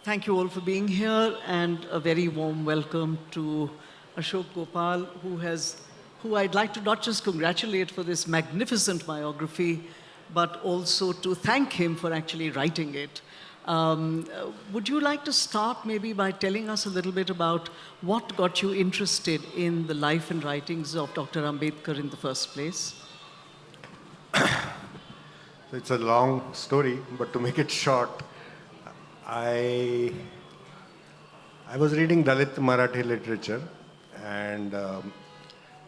Thank you all for being here, and a very warm welcome to Ashok Gopal, who I'd like to not just congratulate for this magnificent biography, but also to thank him for actually writing it. Would you like to start maybe by telling us a little bit about what got you interested in the life and writings of Dr. Ambedkar in the first place? It's a long story, but to make it short, I was reading Dalit Marathi literature, and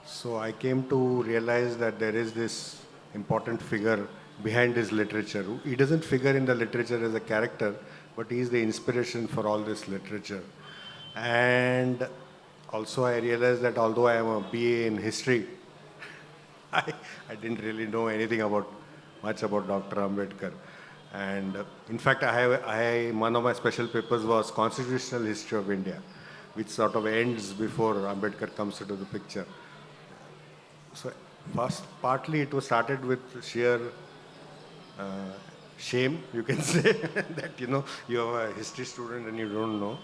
so I came to realize that there is this important figure behind his literature. He doesn't figure in the literature as a character, but he is the inspiration for all this literature. And also I realized that although I am a BA in history, I didn't really know anything much about Dr. Ambedkar. And in fact, one of my special papers was Constitutional History of India, which sort of ends before Ambedkar comes into the picture. So partly it was started with sheer shame, you can say, that you are a history student and you don't know.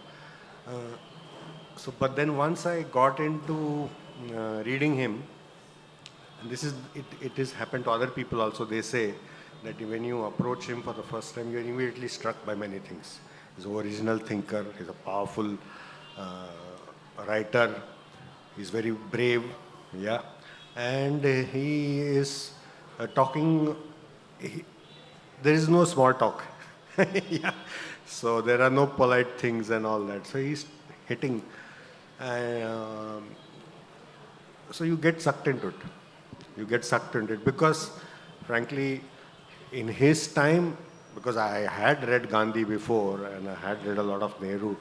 But then once I got into reading him, and it has happened to other people also. They say that when you approach him for the first time, you're immediately struck by many things. He's an original thinker, he's a powerful writer, he's very brave, yeah. And he is talking, there is no small talk. Yeah. So there are no polite things and all that. So he's hitting. So you get sucked into it. You get sucked into it because, frankly, in his time, because I had read Gandhi before and I had read a lot of Nehru,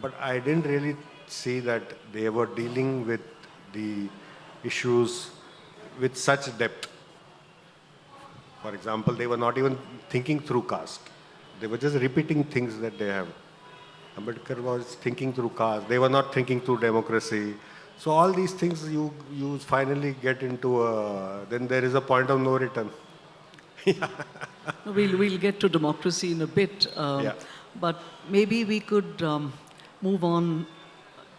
but I didn't really see that they were dealing with the issues with such depth. For example, they were not even thinking through caste. They were just repeating things that they have. Ambedkar was thinking through caste. They were not thinking through democracy. So all these things you finally get into then there is a point of no return. We'll get to democracy in a bit, but maybe we could move on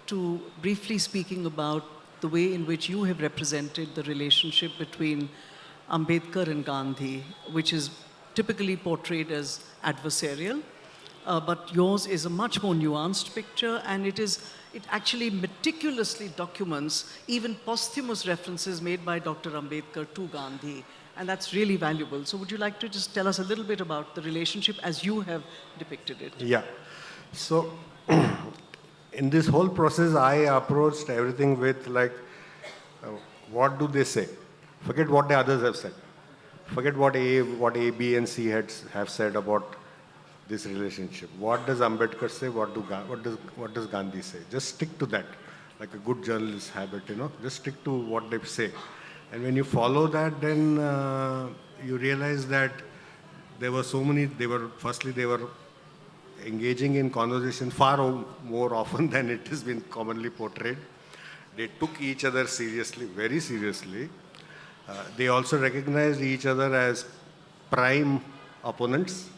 to briefly speaking about the way in which you have represented the relationship between Ambedkar and Gandhi, which is typically portrayed as adversarial, but yours is a much more nuanced picture, and it actually meticulously documents even posthumous references made by Dr. Ambedkar to Gandhi. And that's really valuable. So would you like to just tell us a little bit about the relationship as you have depicted it? Yeah. So in this whole process, I approached everything with what do they say? Forget what the others have said. Forget what A, B, and C have said about this relationship. What does Ambedkar say? What does Gandhi say? Just stick to that, like a good journalist habit, Just stick to what they say. And when you follow that, then you realize that there were so many. They were engaging in conversation far more often than it has been commonly portrayed. They took each other seriously, very seriously. They also recognized each other as prime opponents,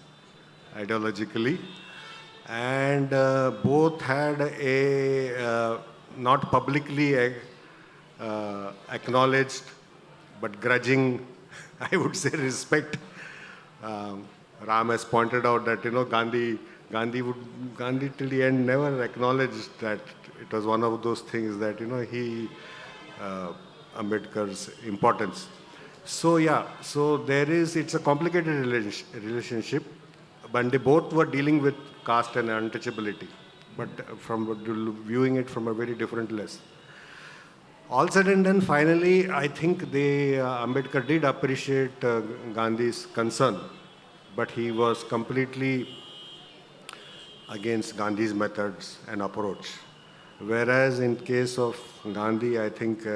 ideologically, and both had a not publicly acknowledged but grudging, I would say, respect. Ram has pointed out that Gandhi till the end never acknowledged that it was one of those things that Ambedkar's importance. So it's a complicated relationship, but they both were dealing with caste and untouchability, but viewing it from a very different lens. All said and done, finally, I think Ambedkar did appreciate Gandhi's concern, but he was completely against Gandhi's methods and approach. Whereas in case of Gandhi, I think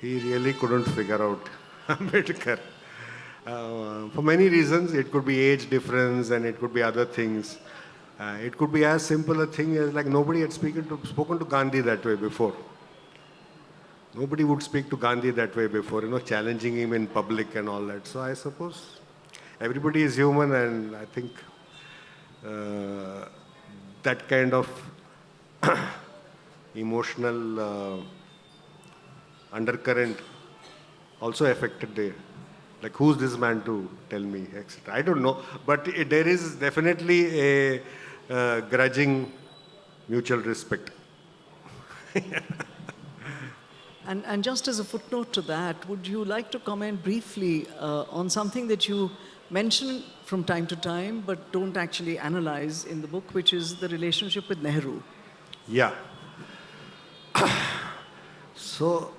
he really couldn't figure out Ambedkar. For many reasons, it could be age difference and it could be other things. It could be as simple a thing as nobody had spoken to Gandhi that way before. Nobody would speak to Gandhi that way before, challenging him in public and all that. So I suppose everybody is human, and I think that kind of emotional undercurrent also affected the, like, who's this man to tell me, etc. I don't know, but there is definitely a grudging mutual respect. And just as a footnote to that, would you like to comment briefly on something that you mention from time to time but don't actually analyze in the book, which is the relationship with Nehru? Yeah. So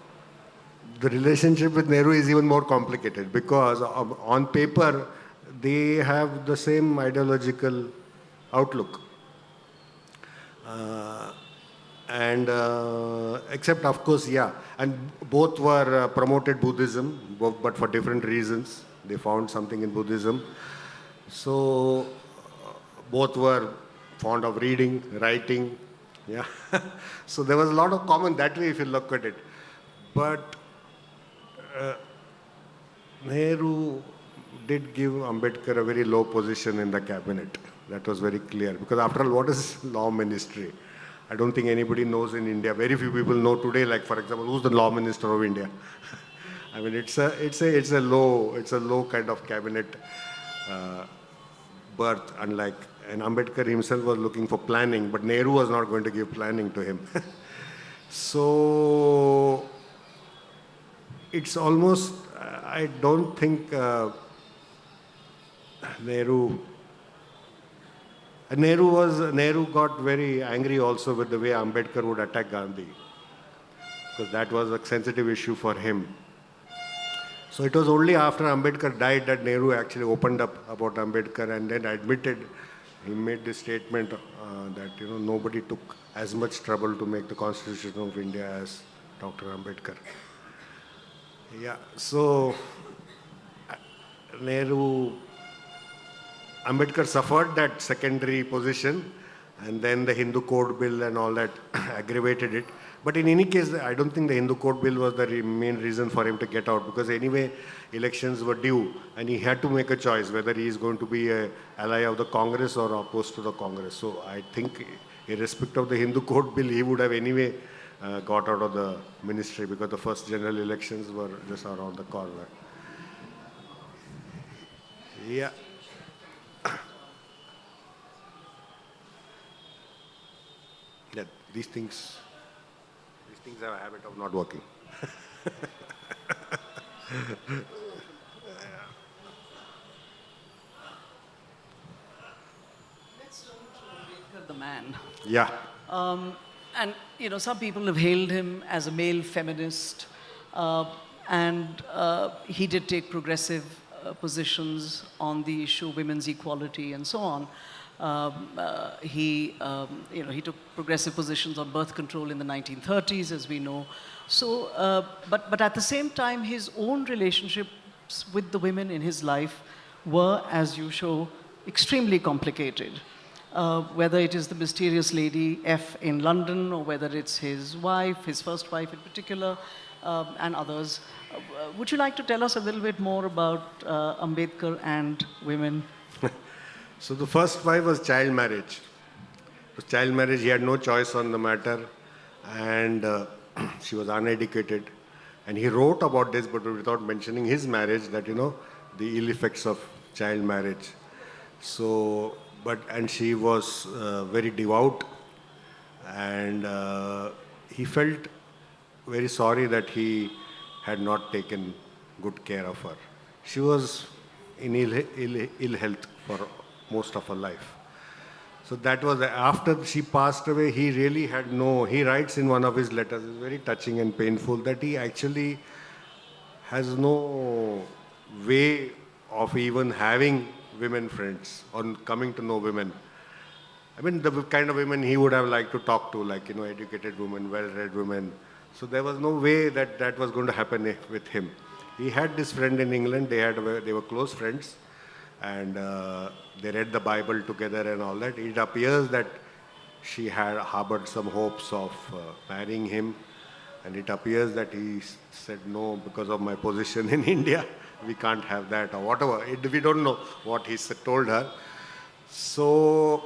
the relationship with Nehru is even more complicated because on paper they have the same ideological outlook. And except, of course, yeah, and both were promoted Buddhism, but for different reasons. They found something in Buddhism. So both were fond of reading, writing, yeah. So there was a lot of common that way if you look at it. But Nehru did give Ambedkar a very low position in the cabinet. That was very clear. Because after all, what is law ministry? I don't think anybody knows in India. Very few people know today, like for example, who's the law minister of India? I mean, it's a low kind of cabinet birth, unlike, and Ambedkar himself was looking for planning, but Nehru was not going to give planning to him. So it's almost, I don't think Nehru got very angry also with the way Ambedkar would attack Gandhi, because that was a sensitive issue for him. So it was only after Ambedkar died that Nehru actually opened up about Ambedkar and then admitted, he made this statement that nobody took as much trouble to make the Constitution of India as Dr. Ambedkar. Yeah, so Ambedkar suffered that secondary position, and then the Hindu Code Bill and all that aggravated it. But in any case, I don't think the Hindu Code Bill was the main reason for him to get out, because anyway, elections were due, and he had to make a choice whether he is going to be an ally of the Congress or opposed to the Congress. So I think, irrespective of the Hindu Code Bill, he would have anyway got out of the ministry, because the first general elections were just around the corner. Yeah. Yeah, these things have a habit of not working. Let's turn to Ambedkar, the man. Yeah. And some people have hailed him as a male feminist, and he did take progressive positions on the issue of women's equality and so on. He took progressive positions on birth control in the 1930s, as we know. So, but at the same time, his own relationships with the women in his life were, as you show, extremely complicated. Whether it is the mysterious lady F in London, or whether it's his wife, his first wife in particular, and others. Would you like to tell us a little bit more about Ambedkar and women? So the first wife was child marriage. It was child marriage. He had no choice on the matter, and she was uneducated. And he wrote about this, but without mentioning his marriage, that the ill effects of child marriage. So, and she was very devout, and he felt very sorry that he had not taken good care of her. She was in ill health for most of her life. So that was, after she passed away, he really had he writes in one of his letters, it's very touching and painful, that he actually has no way of even having women friends or coming to know women. I mean, the kind of women he would have liked to talk to, like, educated women, well-read women. So there was no way that was going to happen with him. He had this friend in England, they were close friends, and they read the Bible together and all that. It appears that she had harbored some hopes of marrying him, and it appears that he said, no, because of my position in India, we can't have that, or whatever. We don't know what he told her. So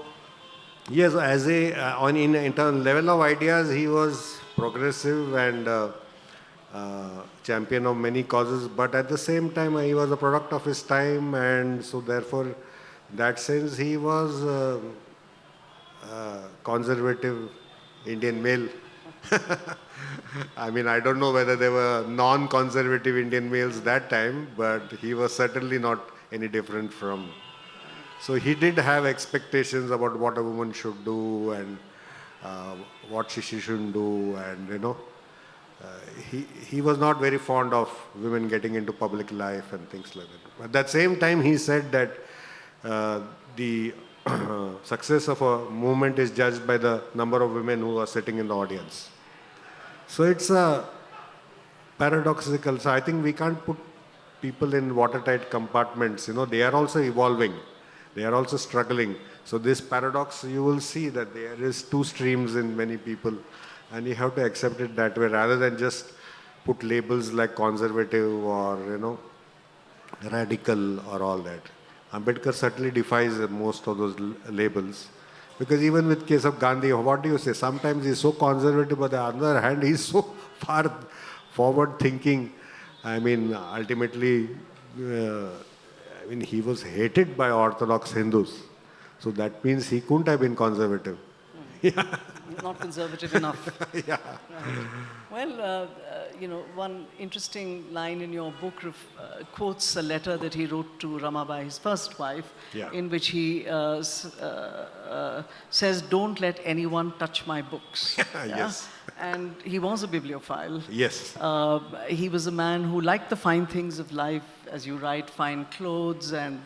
Yes, as a in terms level of ideas, he was progressive and champion of many causes. But at the same time, he was a product of his time, and so therefore, in that sense, he was conservative Indian male. I mean, I don't know whether there were non-conservative Indian males that time, but he was certainly not any different from. So he did have expectations about what a woman should do and what she shouldn't do, and he was not very fond of women getting into public life and things like that. But at that same time, he said that the success of a movement is judged by the number of women who are sitting in the audience. So it's a paradoxical. So I think we can't put people in watertight compartments. They are also evolving. They are also struggling. So this paradox, you will see that there is two streams in many people, and you have to accept it that way rather than just put labels like conservative or radical or all that. Ambedkar certainly defies most of those labels. Because even with case of Gandhi, what do you say? Sometimes he's so conservative, but on the other hand, he's so far forward thinking. I mean, ultimately, he was hated by Orthodox Hindus. So that means he couldn't have been conservative. Not conservative enough. Yeah. Right. Well, one interesting line in your book quotes a letter that he wrote to Ramabai, his first wife, Yeah. in which he says, "Don't let anyone touch my books." Yes. And he was a bibliophile. Yes. He was a man who liked the fine things of life, as you write, fine clothes, and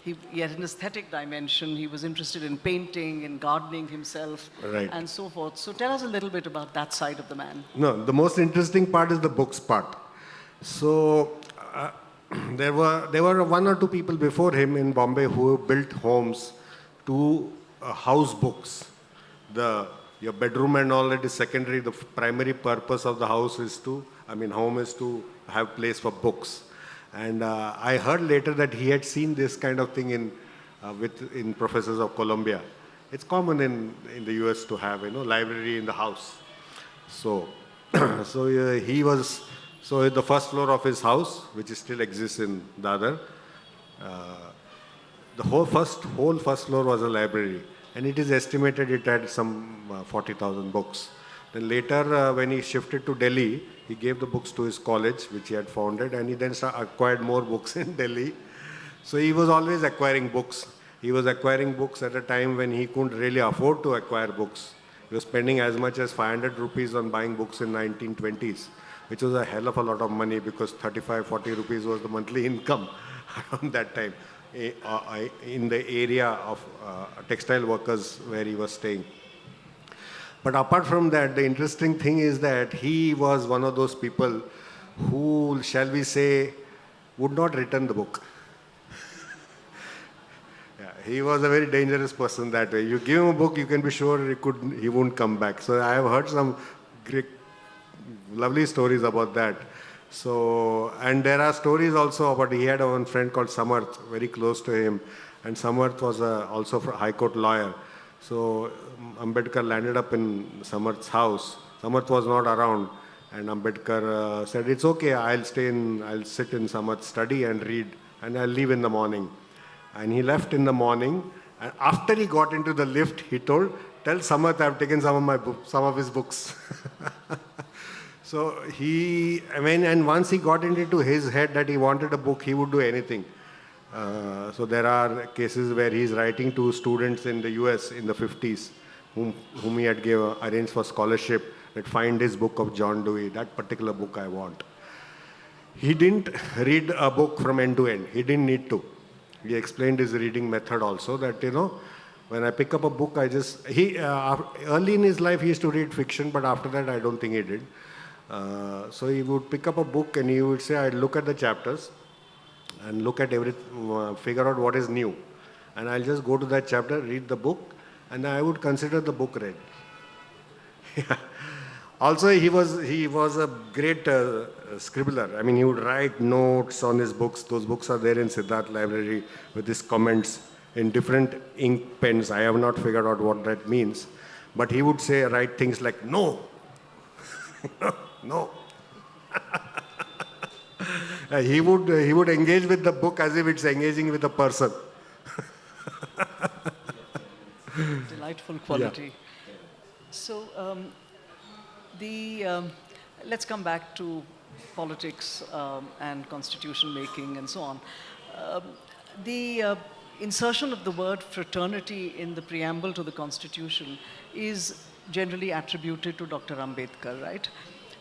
he had an aesthetic dimension. He was interested in painting, in gardening himself, Right. and so forth. So tell us a little bit about that side of the man. No, the most interesting part is the books part. So there were one or two people before him in Bombay who built homes to house books. Your bedroom and all that is secondary. The primary purpose of the house is home is to have place for books. And I heard later that he had seen this kind of thing in professors of Columbia. It's common in the US to have library in the house. So so the first floor of his house, which still exists in Dadar, the whole first floor was a library, and it is estimated it had some 40,000 books. Then later, when he shifted to Delhi, he gave the books to his college, which he had founded, and he then acquired more books in Delhi. So he was always acquiring books. He was acquiring books at a time when he couldn't really afford to acquire books. He was spending as much as 500 rupees on buying books in 1920s, which was a hell of a lot of money because 35, 40 rupees was the monthly income around that time in the area of textile workers where he was staying. But apart from that, the interesting thing is that he was one of those people who, shall we say, would not return the book. Yeah, he was a very dangerous person that way. You give him a book, you can be sure he won't come back. So I have heard some great, lovely stories about that. So, and there are stories also about, he had one friend called Samarth, very close to him, and Samarth was also a High Court lawyer. So Ambedkar landed up in Samarth's house. Samarth was not around, and Ambedkar said, "It's okay, I'll sit in Samarth's study and read, and I'll leave in the morning." And he left in the morning, and after he got into the lift, he told, "Tell Samarth I've taken some of his books." So and once he got into his head that he wanted a book, he would do anything. So there are cases where he's writing to students in the US in the 50s, whom he had arranged for scholarship, that find his book of John Dewey, that particular book I want. He didn't read a book from end to end. He didn't need to. He explained his reading method also, that, when I pick up a book, early in his life he used to read fiction, but after that I don't think he did. So he would pick up a book and he would say, I'd look at the chapters and look at figure out what is new. And I'll just go to that chapter, read the book, and I would consider the book read. Also, he was a great scribbler. I mean, he would write notes on his books. Those books are there in Siddharth Library with his comments. in different ink pens. I have not figured out what that means. But he would say, write things like, no, no. He would engage with the book as if it's engaging with a person. Delightful quality. So let's come back to politics and constitution making and so on. The insertion of the word fraternity in the preamble to the Constitution is generally attributed to Dr. Ambedkar, right?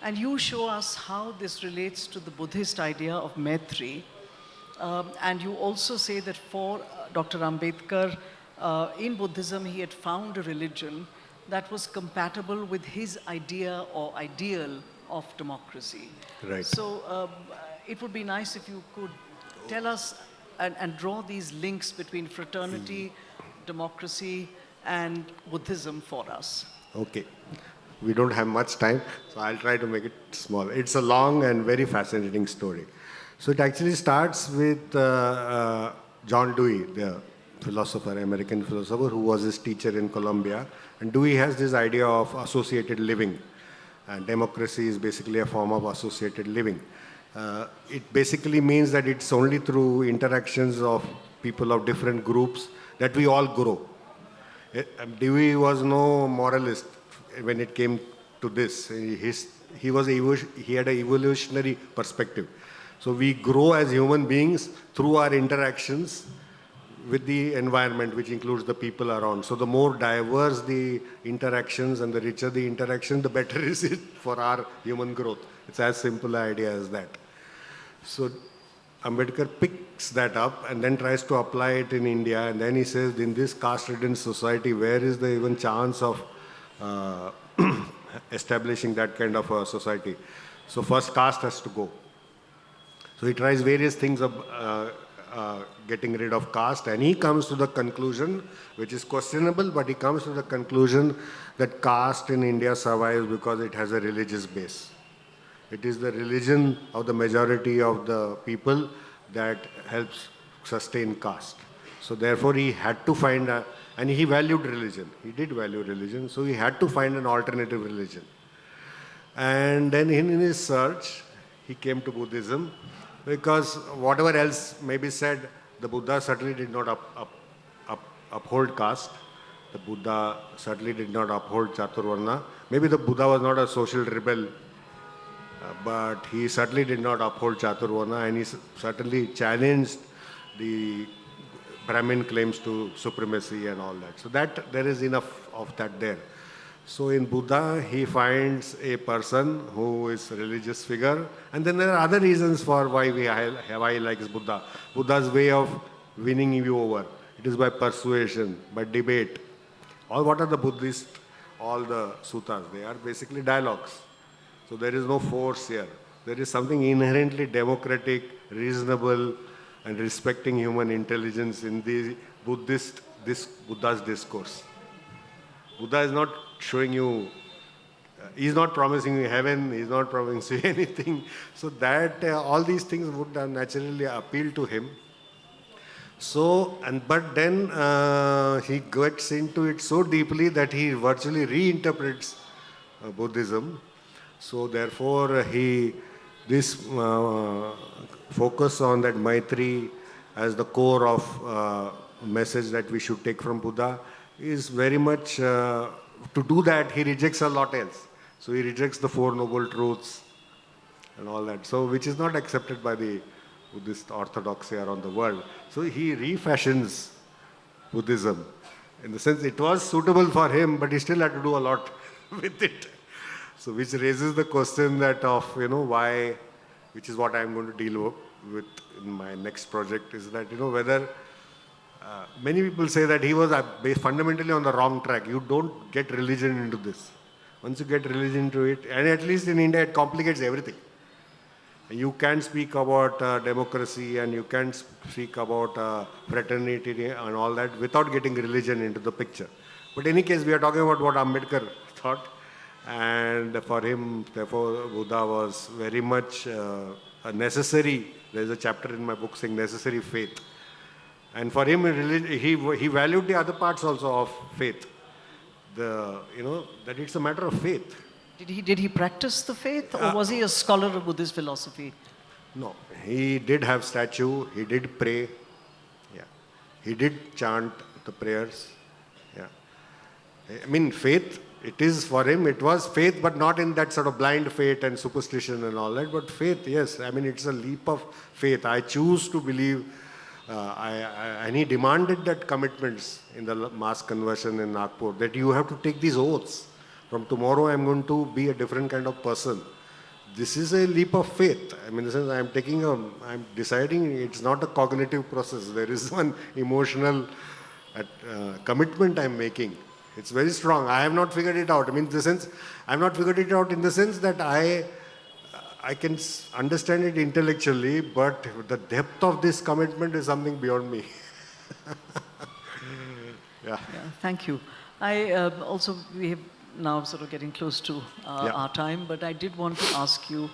And you show us how this relates to the Buddhist idea of Maitri. And you also say that for Dr. Ambedkar, in Buddhism, he had found a religion that was compatible with his idea or ideal of democracy. Right. So it would be nice if you could tell us and draw these links between fraternity, democracy, and Buddhism for us. Okay. We don't have much time, so I'll try to make it small. It's a long and very fascinating story. So it actually starts with John Dewey, the philosopher, American philosopher, who was his teacher in Columbia. And Dewey has this idea of associated living. And democracy is basically a form of associated living. It basically means that it's only through interactions of people of different groups that we all grow. Dewey was no moralist when it came to this. He had an evolutionary perspective. So we grow as human beings through our interactions with the environment, which includes the people around. So the more diverse the interactions and the richer the interaction, the better is it for our human growth. It's as simple an idea as that. So Ambedkar picks that up and then tries to apply it in India. And then he says, in this caste-ridden society, where is the even chance of establishing that kind of a society? So first caste has to go. So he tries various things of getting rid of caste, and he comes to the conclusion, which is questionable, but he comes to the conclusion that caste in India survives because it has a religious base. It is the religion of the majority of the people that helps sustain caste. So therefore he had to find and he valued religion. He did value religion, so he had to find an alternative religion. And then in his search, he came to Buddhism, because whatever else may be said, the Buddha certainly did not uphold caste. The Buddha certainly did not uphold Chaturvarna. Maybe the Buddha was not a social rebel, but he certainly did not uphold Chaturvarna, and he certainly challenged the Brahmin claims to supremacy and all that. So that there is enough of that there. So in Buddha, he finds a person who is a religious figure, and then there are other reasons for why he likes Buddha. Buddha's way of winning you over. It is by persuasion, by debate. What are the Buddhists? All the suttas, they are basically dialogues. So there is no force here. There is something inherently democratic, reasonable, and respecting human intelligence in the Buddha's discourse. Buddha is not showing you, he's not promising you heaven, he's not promising you anything. So that all these things would naturally appeal to him. So, but then he gets into it so deeply that he virtually reinterprets Buddhism. So therefore this focus on that Maitri as the core of message that we should take from Buddha is very much, to do that he rejects a lot else. So he rejects the Four Noble Truths and all that, so which is not accepted by the Buddhist orthodoxy around the world. So he refashions Buddhism. In the sense it was suitable for him, but he still had to do a lot with it. So which raises the question that of, why, which is what I'm going to deal with in my next project, is that, whether many people say that he was fundamentally on the wrong track. You don't get religion into this. Once you get religion into it, and at least in India, it complicates everything. You can speak about democracy and you can speak about fraternity and all that without getting religion into the picture. But in any case, we are talking about what Ambedkar thought. And for him, therefore, Buddha was very much a necessary, there's a chapter in my book saying necessary faith. And for him, he valued the other parts also of faith. That it's a matter of faith. Did he practice the faith, or was he a scholar of Buddhist philosophy? No, he did have statue, he did pray, yeah. He did chant the prayers, yeah. I mean, faith, it is for him, it was faith, but not in that sort of blind faith and superstition and all that, but faith, yes. I mean, it's a leap of faith. I choose to believe, and he demanded that commitments in the mass conversion in Nagpur, that you have to take these oaths. From tomorrow, I'm going to be a different kind of person. This is a leap of faith. I mean, in the sense, I'm deciding it's not a cognitive process. There is one emotional commitment I'm making. It's very strong. I have not figured it out. I mean, in the sense, I have not figured it out in the sense that I can understand it intellectually, but the depth of this commitment is something beyond me. Yeah. Thank you. We have now sort of getting close to our time, but I did want to ask you,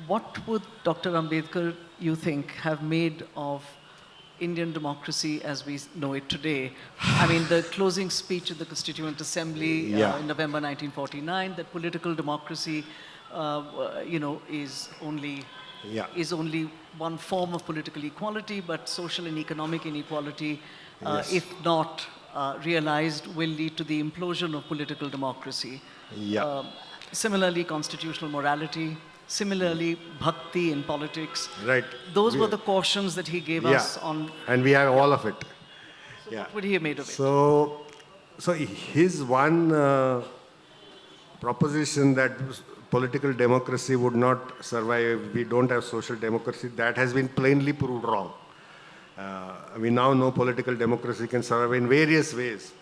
what would Dr. Ambedkar, you think, have made of Indian democracy as we know it today? I mean, the closing speech at the Constituent Assembly in November 1949, that political democracy, is only one form of political equality, but social and economic inequality, if not realized, will lead to the implosion of political democracy. Similarly, constitutional morality. Similarly, bhakti in politics. Right. Those were the cautions that he gave us on. And we have all of it. So what would he have made of it? So his one proposition that political democracy would not survive if we don't have social democracy, that has been plainly proved wrong. We now know political democracy can survive in various ways.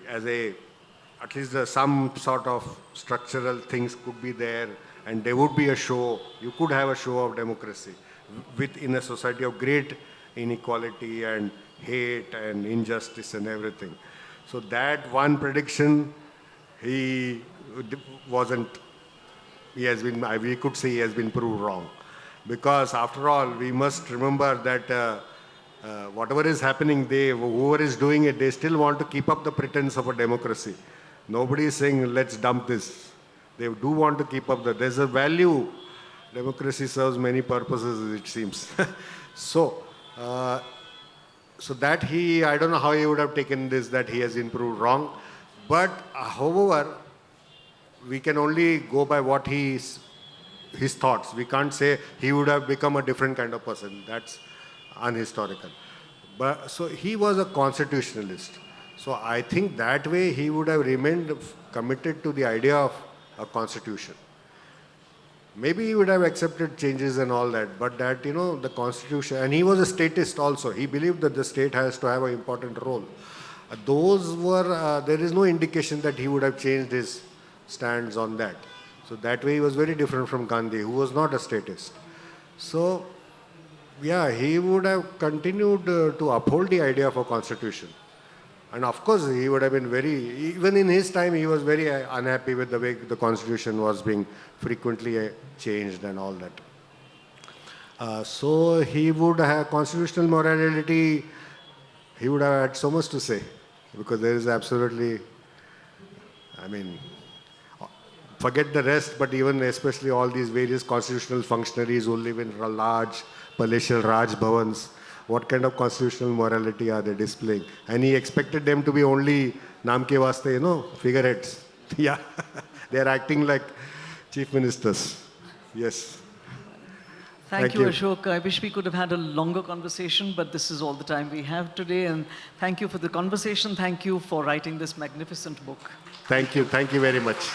At least some sort of structural things could be there, and there would be a show. You could have a show of democracy in a society of great inequality and hate and injustice and everything. So that one prediction, we could say he has been proved wrong. Because after all, we must remember that whatever is happening, whoever is doing it, they still want to keep up the pretense of a democracy. Nobody is saying, let's dump this. They do want to keep up there's a value. Democracy serves many purposes, it seems. So that I don't know how he would have taken this, that he has been proved wrong. But however, we can only go by what his thoughts. We can't say he would have become a different kind of person. That's unhistorical. But so he was a constitutionalist. So I think that way he would have remained committed to the idea of a constitution. Maybe he would have accepted changes and all that, but that, the constitution, and he was a statist also. He believed that the state has to have an important role. There is no indication that he would have changed his stands on that. So that way he was very different from Gandhi, who was not a statist. So, he would have continued to uphold the idea of a constitution. And of course, he would have been even in his time, he was very unhappy with the way the constitution was being frequently changed and all that. So he would have constitutional morality, he would have had so much to say, because there is absolutely, forget the rest, but even especially all these various constitutional functionaries who live in large palatial Raj Bhavans, what kind of constitutional morality are they displaying? And he expected them to be only naam ke vaste, figureheads. Yeah, they are acting like chief ministers. Yes. Thank you, Ashok. I wish we could have had a longer conversation, but this is all the time we have today. And thank you for the conversation. Thank you for writing this magnificent book. Thank you. Thank you very much.